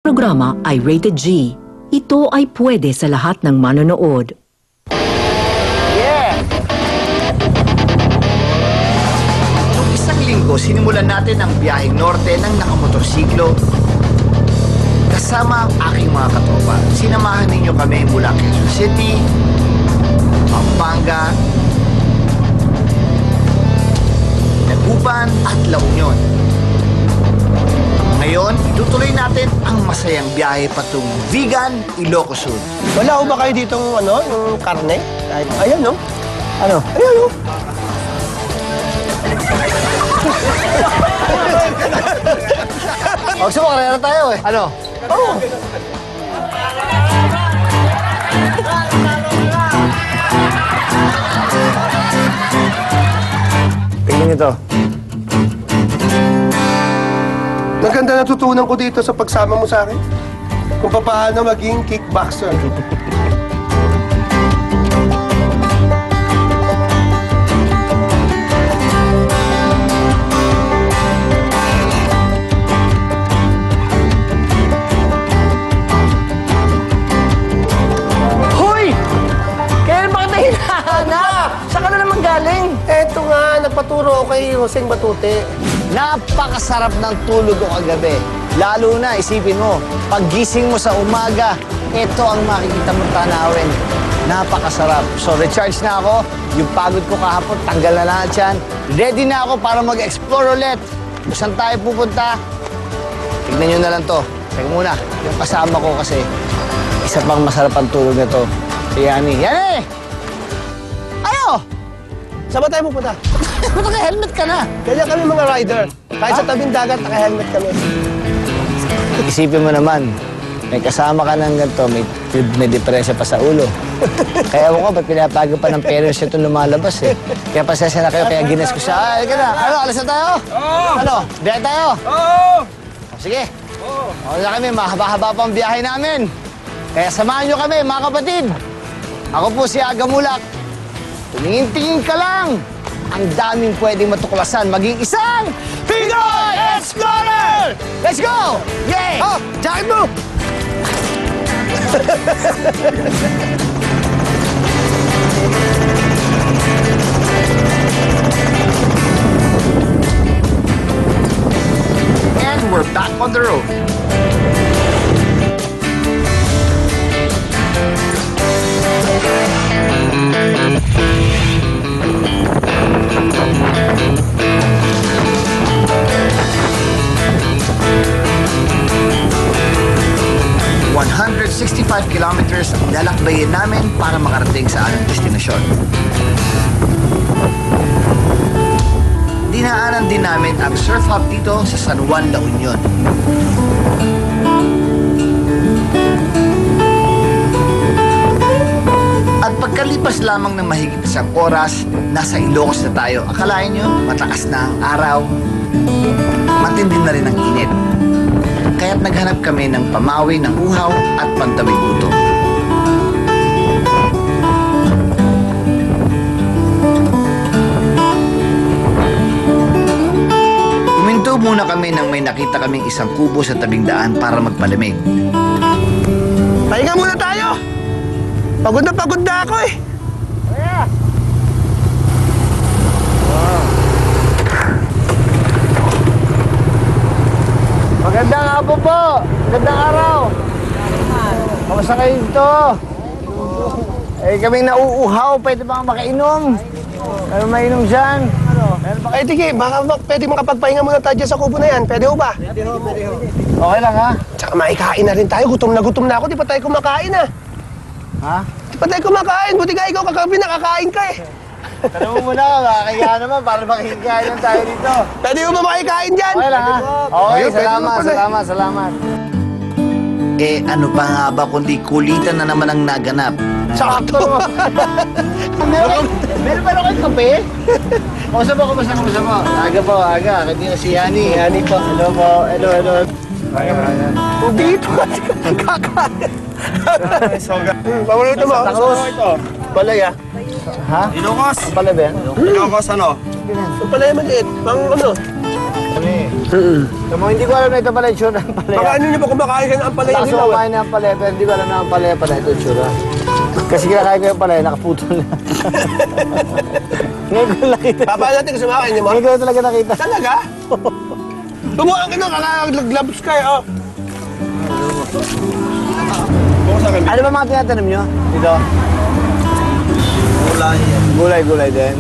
programa ay rated G. Ito ay pwede sa lahat ng manonood. Yeah! Noong isang linggo, sinimulan natin ang biyaheng norte ng nakamotorsiklo. Kasama ang aking mga katropa. Sinamahan ninyo kami mula Quezon City, Pampanga, Dagupan at La Union. Ngayon, itutuloy natin ang masayang biyahe patungong Vigan, Ilocos Sur. Wala ho ba kayo dito yung karne? Ayan, no? Ano? Ayan, no? Gusto mo, karera tayo eh. Ano? Oo. Tingnan ito. Maganda natutunan ko dito sa pagsama mo sa akin. Kung paano maging kickboxer. Hoy! Kailan ba kita hinahanap? Saan ka na naman galing? Eto nga, nagpaturo ako kay Joseng Batute. Napakasarap ng tulog ko kagabi. Lalo na, isipin mo, paggising mo sa umaga, ito ang makikita mong tanawin. Napakasarap. So, recharge na ako. Yung pagod ko kahapon, tanggal na lahat yan. Ready na ako para mag-explore ulit. Kung saan tayo pupunta, tignan nyo na lang to. Teka muna, yung kasama ko kasi, isa pang masarap ang tulog na to. Si Yani. Yani! Ano? Saan ba tayo pupunta? Ba't naka-helmet ka na? Kaya kami mga rider. Kahit sa tabing dagat, naka-helmet kami. Isipin mo naman, may kasama ka ng ganito, may diferensya pa sa ulo. Kaya ako, ba't pinapago pa ng parents ito lumalabas eh. Kaya pasensya na kayo, kaya ginas ko siya. Ay, ka na. Ano, alas na tayo? Oo! Ano, biyahe tayo? Oo! Sige. Oo. O na kami, mahaba-haba pa ang biyahe namin. Kaya samahan nyo kami, mga kapatid. Ako po si Aga Mulak. Tumingin-tingin ka lang. Ang daming pwedeng matuklasan maging isang Pinoy Explorer! Let's go! Yay! Oh, jacket mo! And we're back on the road. Kilometers ang lalakbayin namin para makarating sa aming destinasyon. Dinaanan din namin ang surf hub dito sa San Juan, La Union. At pagkalipas lamang ng mahigit isang oras, nasa Ilocos na tayo. Akalain nyo, matakas na ang araw, matindi na rin ang init. Kaya't naghanap kami ng pamawi ng uhaw at pantawid gutom. Huminto muna kami nang may nakita kaming isang kubo sa tabing daan para magpalamig. Pahinga muna tayo! Pagod na ako eh! Magandang hapon po! Magandang araw! Kamusta kayo dito? Eh, kaming nauuhaw. Pwede ba makainom? Ano mainom dyan? Ay, tiki, baka pwede makapagpahinga muna tayo dyan sa kubo na yan. Pwede ho ba? Pwede ho. Okay lang, ha? Tsaka maikain na rin tayo. Gutom na ako. Di pa tayo kumakain, ha? Ha? Di pa tayo kumakain. Buti nga ikaw kagabi nakakain ka, eh. Tanong mo muna, makakaya naman para makikikain lang tayo dito. Pwede ho ba makikain dyan? Okay lang, ha? Okay, Ayun, pwede naman pala. salamat. Eh, ano pa nga ba kundi kulitan na naman ang naganap? Sakto. Meron pa kayong kape? Kumusta mo? Aga po, aga. Kanina si Yani. Yani po. Hello po, hello. Ayan. Dito kasi kakain. Pamunuto mo. Palaya. Ha? Ilocos. Ang pala ba yan? Ilocos ano? Ang palaya maliit. Pang ano? Hindi ko alam na ito pala yung tsura ng palaya. Baka ano nyo ba kumakain ka ng ampalaya Lakas nila? ko kumain ng palaya, pero hindi ko alam na ang palaya pala ito yung tsura. Kasi kinakain ko yung palaya, nakaputol na. Ngayon ko nakita. Papaano natin kung sumakain niyo mo? Ngayon ko talaga nakita. Talaga? Tumuhaan ka na, kakaglaglabs ka eh, oh. Bukas sa kami. Ano ba mga tinatanong nyo dito? Gulay. Gulay din.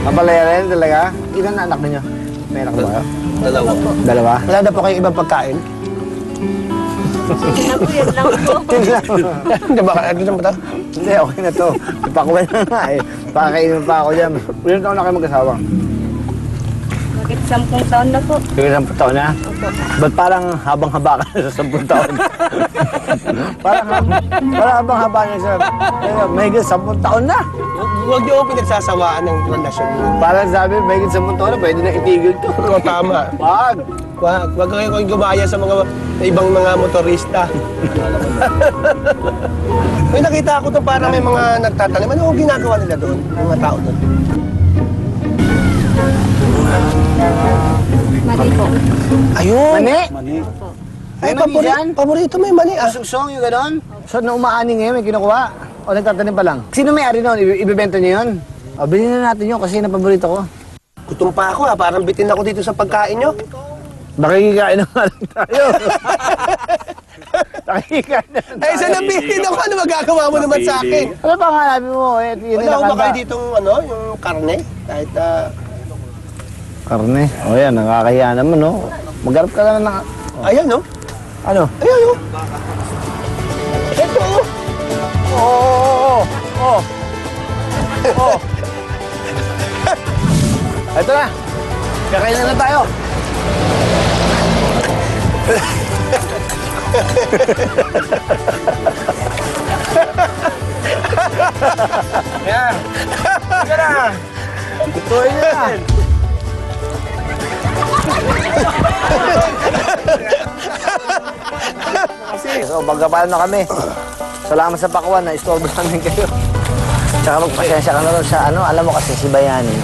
Palaya rin talaga? Ilan na anak ninyo? May anak na ba kayo? Dalawa? Wala na po kayong ibang pagkain? Yan lang po. Hindi ba? Gusto mo ito? Hindi, okay na to. Ipakuha na nga eh. Pakakainin pa ako dyan. Ilan taon na kayo mag-asawa? Bakit 10 taon na po? Ilang taon na? Ba't parang habang-haba ka na sa 10 taon? parang habang-haba na sa... Mahigit 10 taon na. Huwag niyo ako pinagsasawaan ng relasyon niyo. Parang sabi, mahigit 10 taon na, pwede na itigil to. Oo, tama. Wag! Huwag kayong gumaya sa mga ibang mga motorista. May nakita ko to para may mga nagtatanim. Ano ang ginagawa nila doon? Yung mga tao doon? Mali po. Ayun! Mani? Ay, May mani dyan? paborito may mani ah. Sugsong yung gano'n? So, nung umaani ngayon, may kinukuha? O nagtatanim pa lang? Sino may-ari noon? Ibibenta niyo yun? O, bilhin na natin yun kasi yun ang paborito ko. Gutom pa ako ah. Parang bitin ako dito sa pagkain nyo. Nakikikain na nga lang tayo. Nakikikain na lang Ay, sa nabitin ako. Ano magagawa mo naman sa akin? Ano pa nga sabi mo? Eh, yun Wala yung ko ba kayo nakanta. ditong ano, yung karne? Kahit Karne. O yan, nakakahiya naman, no? Magharap ka lang na... ayan no? Ano? Ayan no? Ito oh. Oo. Ito na. Kakain na tayo. Yan. Ika na. Ituloy niyo na. So, magkapalan na kami. Salamat sa pakuan na istorbo namin kayo. Tsaka magpasensya ka na rin sa ano, alam mo kasi si Bayani,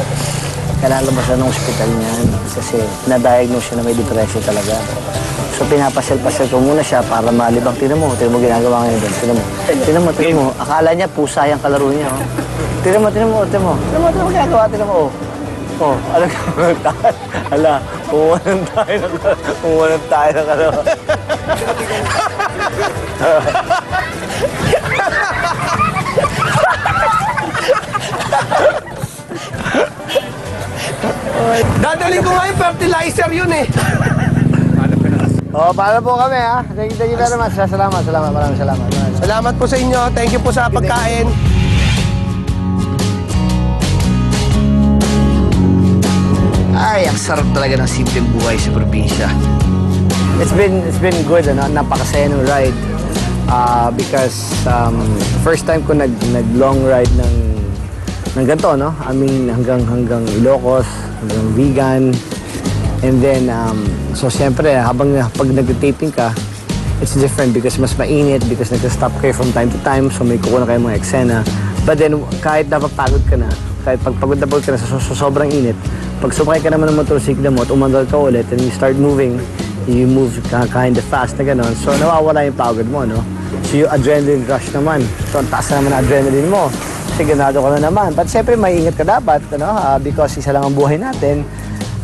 kailangan lumabas na ng ospital niyan kasi na-diagnose siya na may depression talaga. So pinapasel-pasel ko muna siya para malibang. Tinan mo ginagawa ngayon doon. Tinan mo. Akala niya pusa yung kalaro niya. Oh. Tinan mo ginagawa. Tinan mo. Oh, alam ka, ala, umuwanan tayo ng ano. Dadalhin ko nga yung fertilizer yun eh. Oh, paano po kami ha? Thank you very much. Salamat. Maraming salamat. Salamat po sa inyo. Thank you po sa pagkain. Ay, ang sarap talaga ng simpleng buhay sa probinsya. It's been good, ano? Napakasaya ng ride. Because first time ko nag-long ride ng ganito, no? I mean, hanggang Ilocos, hanggang Vegan. And then, so siyempre, pag nag-taping ka, it's different because mas mainit, because nag-stop kayo from time to time, so may kukuha kayo mga eksena. But then, kahit napapagod ka na, kahit pagpagod na ka na sa sobrang init, pag sumakay ka naman ng motorsiklo mo at umandal ka ulit and you start moving, you move kind of fast na gano'n, so nawawala yung pagod mo, no? So yung adrenaline rush naman, so ang taas na naman ang adrenaline mo, sigurado ka na naman. But siyempre, may ingat ka dapat, ano? Because isa lang ang buhay natin.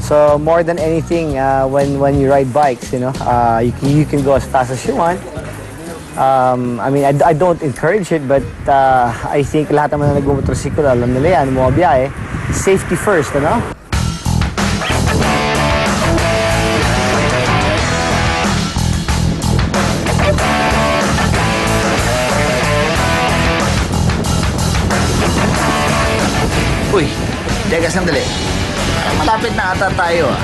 So more than anything, when you ride bikes, you know, you can go as fast as you want. I mean, I don't encourage it, but I think lahat naman na nag-motorsiklo, alam nila yan, mga biyahe, safety first, ano? Uy, teka sandali. Malapit na ata tayo ah.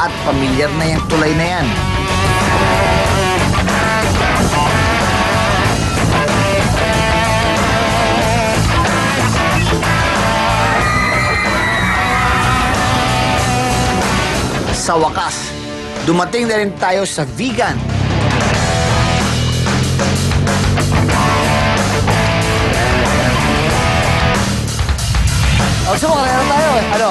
At pamilyar na yung tulay na yan. Sa wakas, dumating na rin tayo sa Vegan. Sumakay na tayo eh. Ano?